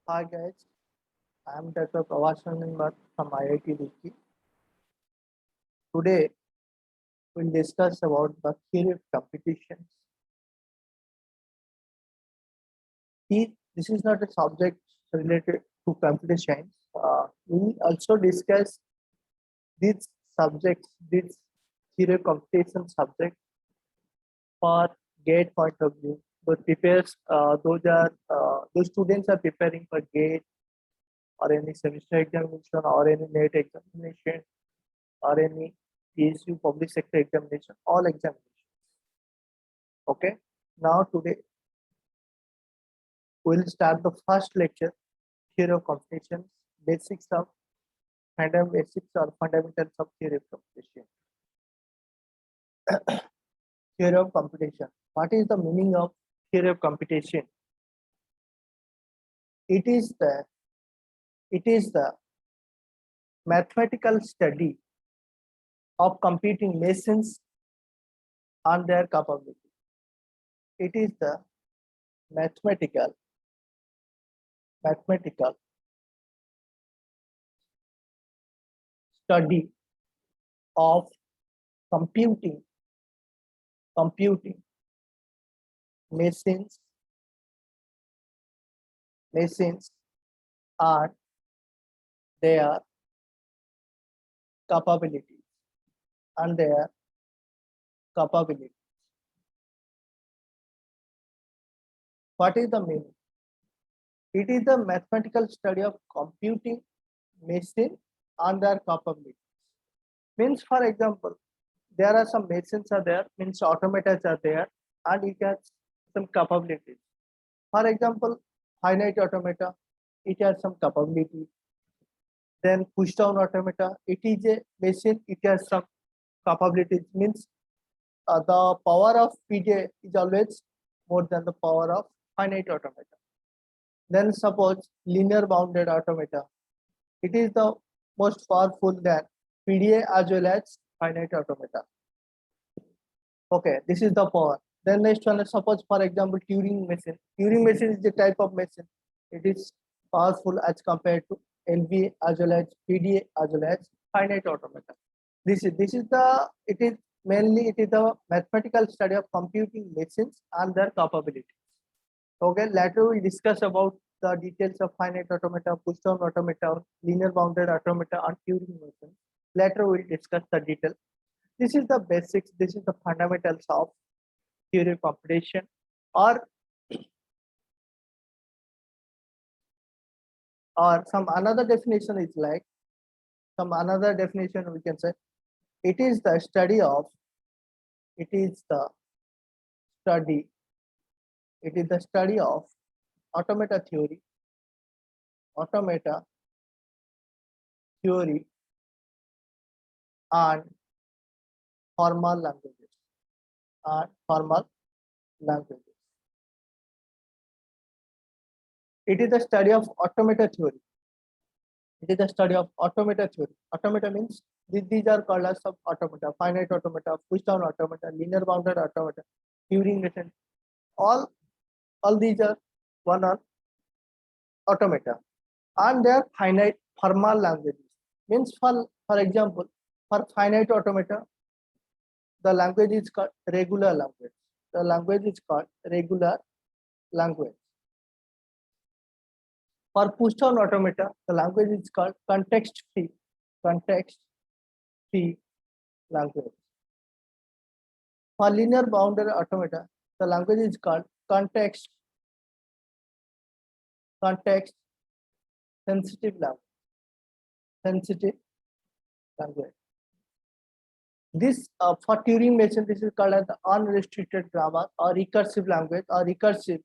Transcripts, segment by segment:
Hi guys, I am Dr. Pravashan from IIT Roorkee. Today we'll discuss about the theory of computations. This is not a subject related to computer science. We'll also discuss these subjects, this theory of computation subject for GATE point of view. Those students are preparing for GATE or any semester examination or any NET examination or any PSU public sector examination, all examinations. Okay. Now today we'll start the first lecture, theory of computations, basics of basics or fundamentals of theory of computation. Theory of computation. What is the meaning of theory of computation? It is the mathematical study of computing machines and their capability. It is the mathematical study of computing machines and their capabilities What is the meaning? It is the mathematical study of computing machine and their capabilities. Means, for example, there are some machines are there, means automatas are there, and it has some capabilities. For example, finite automata, it has some capability. Then push down automata, it is a machine, it has some capabilities. Means the power of PJ is always more than the power of finite automata. Then suppose linear bounded automata, it is the most powerful than PDA as well as finite automata. Okay, this is the power. Then next one, suppose for example Turing machine. Turing machine is the type of machine. It is powerful as compared to LV as well as PDA as well as finite automata. It is the mathematical study of computing machines and their capabilities. Okay, later we discuss about the details of finite automata, push down automata, linear bounded automata, and Turing machine. Later we'll discuss the detail. This is the basics, this is the fundamentals of theory of computation, or some another definition is like, we can say, it is the study of automata theory and formal languages. It is the study of automata theory. Automata means these are called as automata: finite automata, push down automata, linear bounded automata, Turing machine. All these are one are automata, and they are finite formal languages. Means for example, for finite automata, the language is called regular language. For push down automata, the language is called context free language. For linear bounded automata, the language is called context sensitive language. This for Turing machine, this is called as the unrestricted grammar or recursive language, or recursive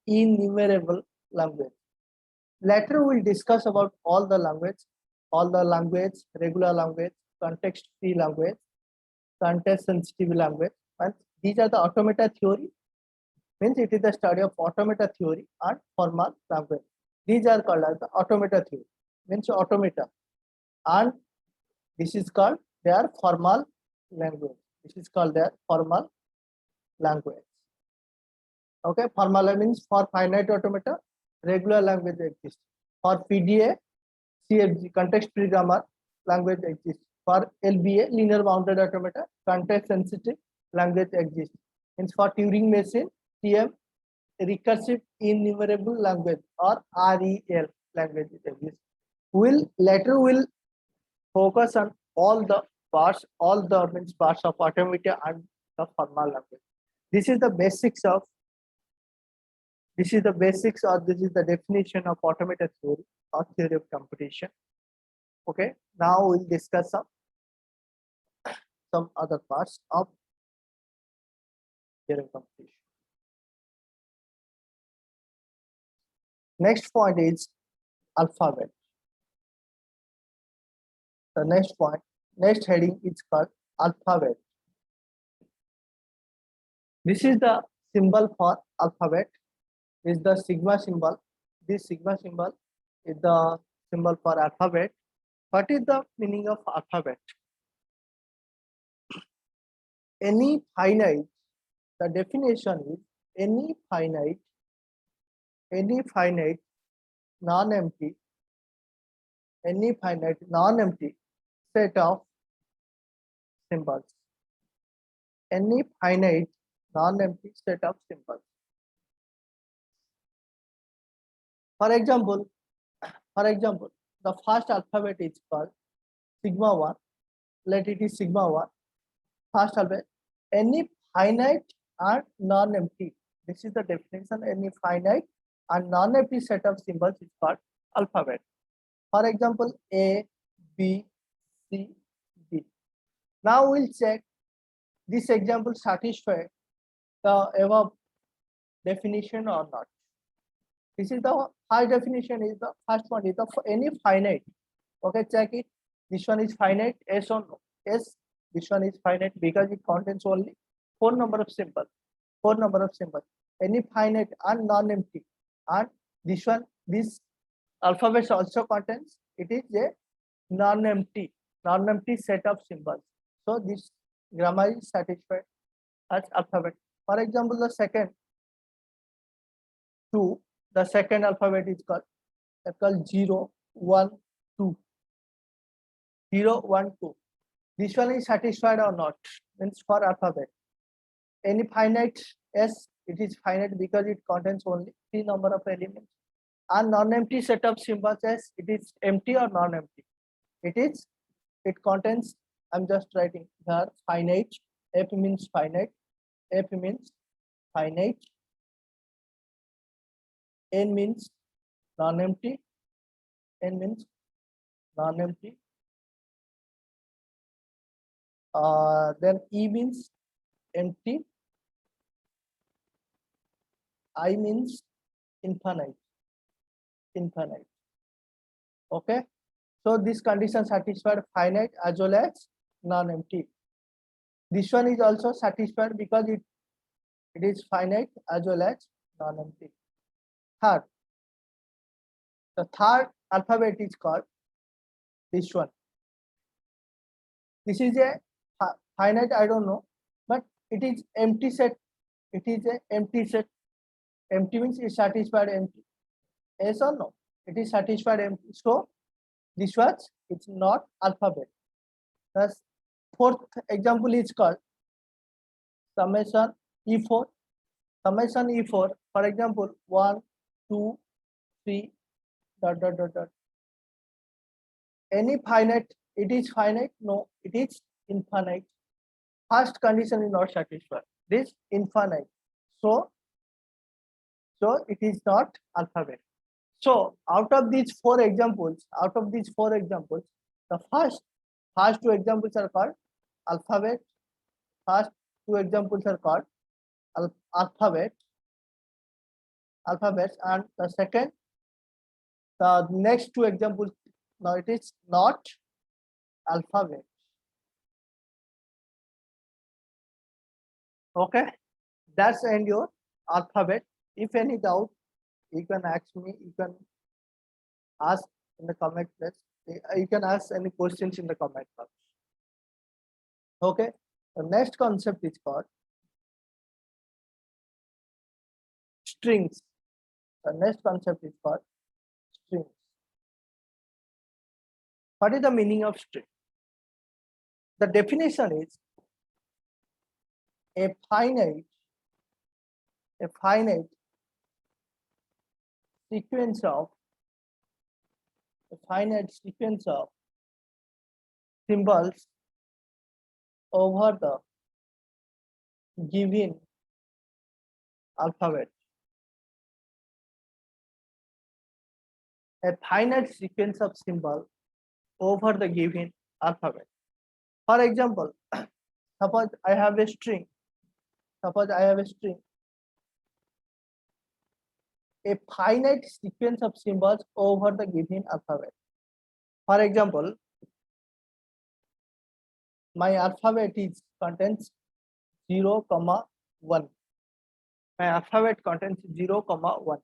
enumerable language. Later we'll discuss about all the language, regular language, context free language, context sensitive language. And these are the automata theory. Means it is the study of automata theory and formal language. These are called as the automata theory. Means automata, and this is called their formal language. Okay, formula means for finite automata, regular language exists. For PDA, CFG, context free grammar language exists. For LBA, linear bounded automata, context sensitive language exists. Means for Turing machine, TM, recursive enumerable language or REL language exists. Will focus on all the parts, all the means parts of automata and the formal language. This is the basics of or this is the definition of automata theory or theory of computation. Okay, now we'll discuss some other parts of theory of computation. Next point is alphabet. The next heading is called alphabet. This is the symbol for alphabet, is the sigma symbol. This sigma symbol is the symbol for alphabet. What is the meaning of alphabet? Any finite, the definition is any finite non-empty set of symbols. Any finite non-empty set of symbols. For example, the first alphabet is called sigma 1. Let it is sigma 1. First alphabet. Any finite and non-empty. This is the definition. Any finite and non-empty set of symbols is called alphabet. For example, A, B, C, D. Now we'll check this example satisfy the above definition or not. This is the high definition, is the first one is the any finite. Okay, check it. This one is finite, yes or no? Yes, this one is finite because it contains only 4 number of symbols. Any finite and non-empty. And this alphabet also contains, it is a non-empty set of symbols. So this grammar is satisfied as alphabet. For example, the second alphabet is called 0, 1, 2. 0, 1, 2. This one is satisfied or not? Means for alphabet. Any finite? Yes, it is finite because it contains only 3 number of elements. And non-empty set of symbols, yes, it is empty or non-empty. It contains, I'm just writing here, finite. F means finite. F means finite. N means non-empty. N means non-empty. Then E means empty. I means infinite. Okay. So this condition satisfied finite as well as non-empty. This one is also satisfied because it is finite as well as non-empty. The third alphabet is called this one. This is a finite, I don't know, but it is empty set. It is a empty set. Empty means is satisfied empty. Yes or no? It is satisfied empty. So this was, it's not alphabet. The fourth example is called summation E4. Summation E4. For example, 1, 2, 3, ... Any finite, it is finite? No, it is infinite. First condition is not satisfied. This infinite. So it is not alphabet. So out of these four examples, the first 2 examples are called alphabet. First 2 examples are called alphabets, and the next 2 examples, now it is not alphabet. Okay, that's end your alphabet. If any doubt, you can ask me. You can ask in the comment box. You can ask any questions in the comment box. Okay, the next concept is called strings. The next concept is called strings. What is the meaning of string? The definition is a finite sequence of symbols over the given alphabet. A finite sequence of symbols over the given alphabet. For example, suppose I have a string. A finite sequence of symbols over the given alphabet. For example, my alphabet contains 0, 1. My alphabet contains 0, 1.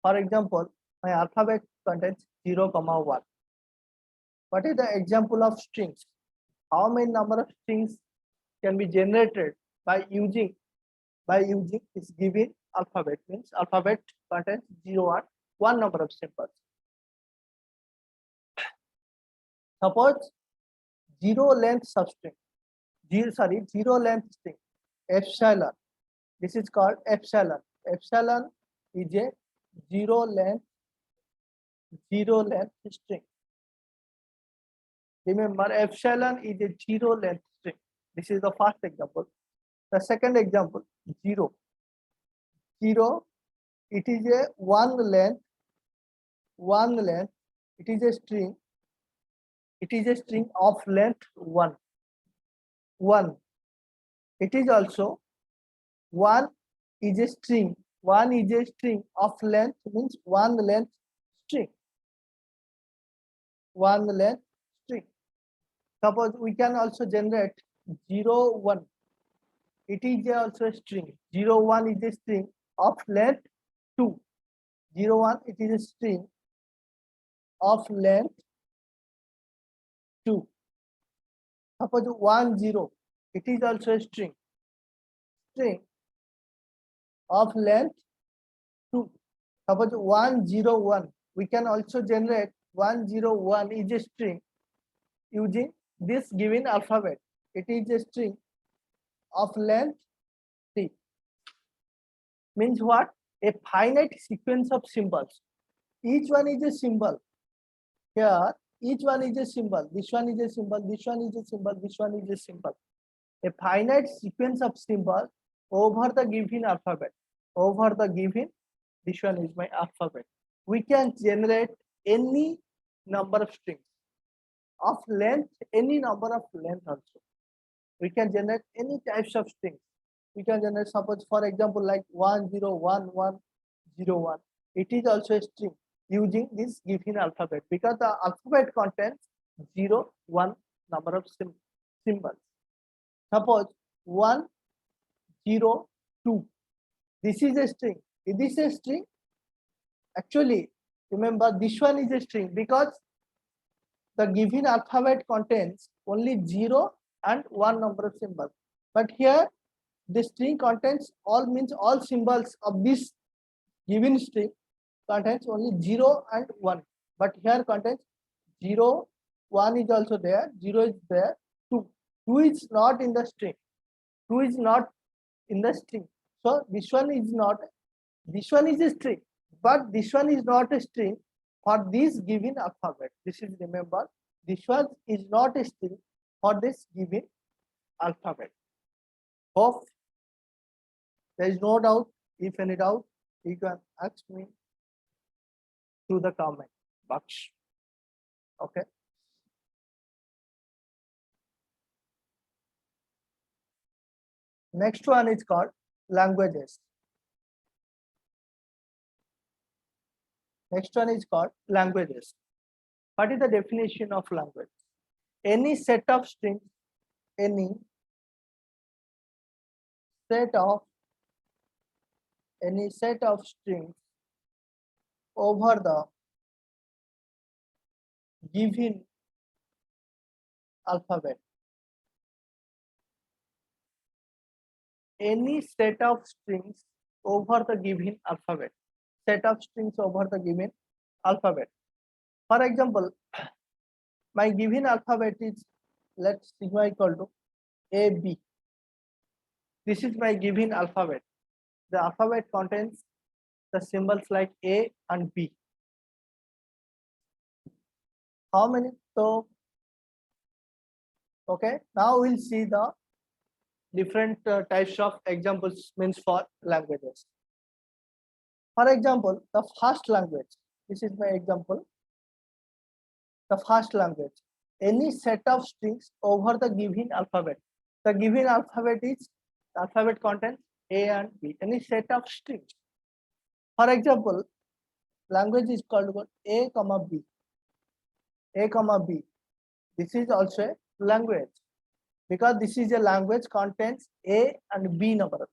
For example, my alphabet contains 0, 1. What is the example of strings? How many number of strings can be generated by using this given alphabet? Means alphabet contains 0 and 1 number of symbols. Suppose zero length substring, zero length string, epsilon. This is called epsilon. Epsilon is a zero length string. Remember, epsilon is a zero length string. This is the first example. The second example, 0. 0, it is a one length. It is a string. It is a string of length 1. 1. It is also 1 is a string. 1 is a string of length, means one length string. Suppose we can also generate 0, 1. It is also a string. 0, 1 is a string of length 2. 0, 1, it is a string of length 2. Suppose 1, 0, it is also a string of length 2. Suppose 1, 0, 1, we can also generate 1, 0, 1 is a string using this given alphabet. It is a string of length 3. Means what? A finite sequence of symbols. Each one is a symbol. Here, each one is a symbol. This one is a symbol. This one is a symbol. This one is a symbol. A finite sequence of symbols over the given alphabet. This one is my alphabet. We can generate any number of strings of length, any number of length also. We can generate any types of strings. We can generate, suppose for example, like 1, 0, 1, 1, 0, 1. It is also a string using this given alphabet, because the alphabet contains 0, 1 number of symbols. Suppose 1, 0, 2. This is a string. Is this a string? Actually, remember, this one is a string because the given alphabet contains only 0 and 1 number of symbols. But here, the string contains all symbols of this given string contains only 0 and 1. But here contains 0, 1 is also there, 0 is there, 2. 2 is not in the string. 2 is not in the string. So this one is a string, but this one is not a string for this given alphabet. This is, remember, this one is not a string for this given alphabet. Hope there is no doubt. If any doubt, you can ask me through the comment box. Okay. Next one is called languages. What is the definition of language? Any set of strings, strings over the given alphabet. any set of strings over the given alphabet. Set of strings over the given alphabet. For example, my given alphabet is, let's sigma equal to AB. This is my given alphabet. The alphabet contains the symbols like A and B. How many? So, okay, now we'll see the different types of examples means for languages. For example, the first language. This is my example. The first language. Any set of strings over the given alphabet. The given alphabet is, the alphabet contains A and B. Any set of strings. For example, language is called A comma B. A comma B. This is also a language because this is a language contains A and B number.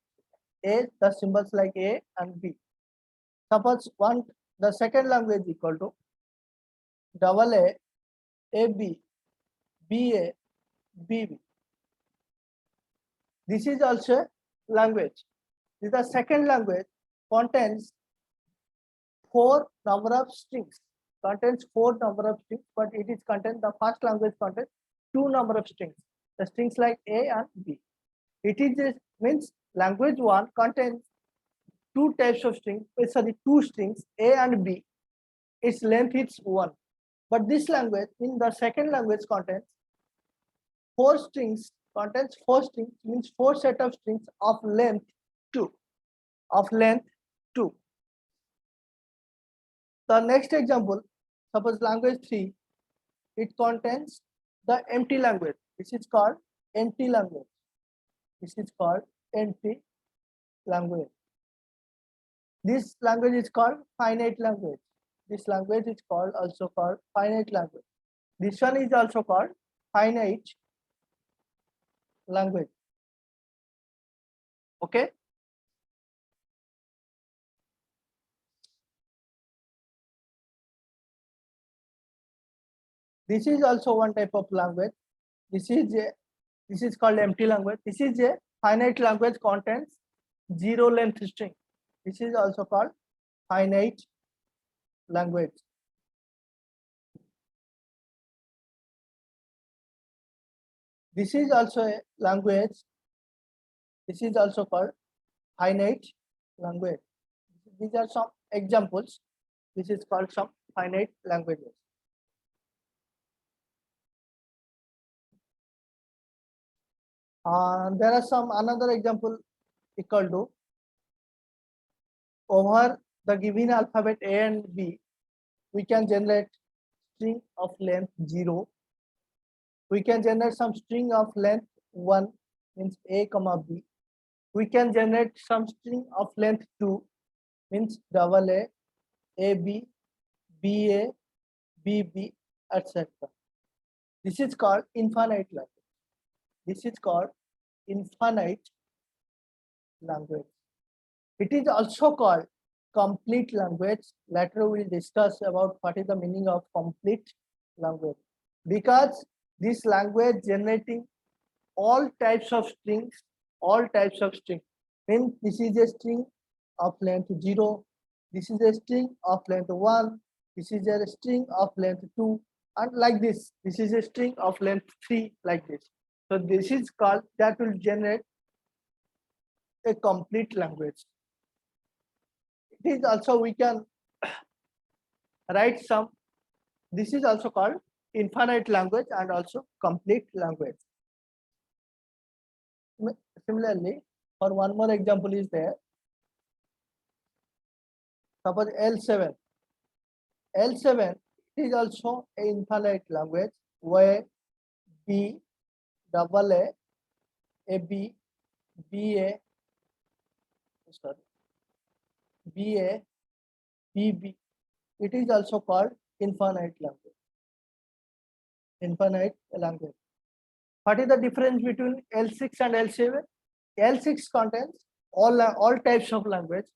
A, the symbols like A and B. Suppose the second language equal to double A, AB, BA, BB. This is also a language. This is the second language, contains 4 number of strings. Contains 4 number of strings, but it is contains, the first language contains 2 number of strings. The strings like A and B. It is just means language 1 contains 2 types of strings, sorry, 2 strings A and B. Its length is 1. But this language, in the second language, contains 4 strings, means 4 set of strings of length 2. The next example, suppose language 3, it contains the empty language. This is called empty language. This is called empty language. This language is called finite language. This language is also called finite language. This one is also called finite language. Okay. This is also one type of language. This is called empty language. This is a finite language, contains 0 length string. This is also called finite language. This is also a language. This is also called finite language. These are some examples. This is called some finite languages. There are some another example equal to, over the given alphabet A and B, we can generate string of length 0. We can generate some string of length 1, means A comma B. We can generate some string of length 2, means double A, AB, BA, BB, etc. This is called infinite language. This is called infinite language. It is also called complete language. Later we will discuss about what is the meaning of complete language. Because this language generating all types of strings, means this is a string of length 0, this is a string of length 1, this is a string of length 2, and like this is a string of length 3, like this. So this is called, that will generate a complete language. It is also, we can write some, this is also called infinite language and also complete language. Similarly, for one more example is there. Suppose L7. L7 is also an infinite language where B, double A, AB, BA, BA, BB. It is also called infinite language. Infinite language. What is the difference between L6 and L7? L6 contains all types of language.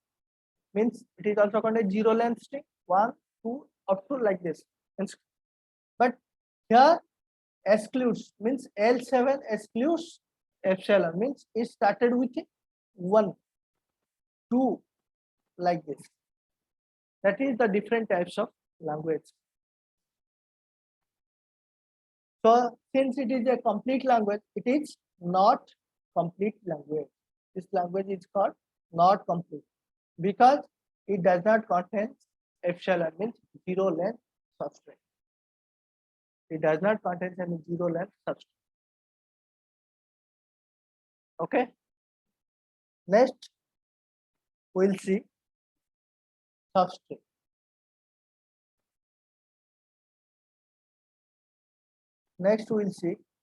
Means it is also contains 0 length string, 1, 2, up to like this. But here excludes, means L7 excludes epsilon, means it started with 1, 2, like this. That is the different types of language. So since it is a complete language, it is not complete language. This language is called not complete because it does not contain epsilon, means zero length substrate. It does not contain any zero length substrate. Okay. Next, we'll see substrate. Next, we'll see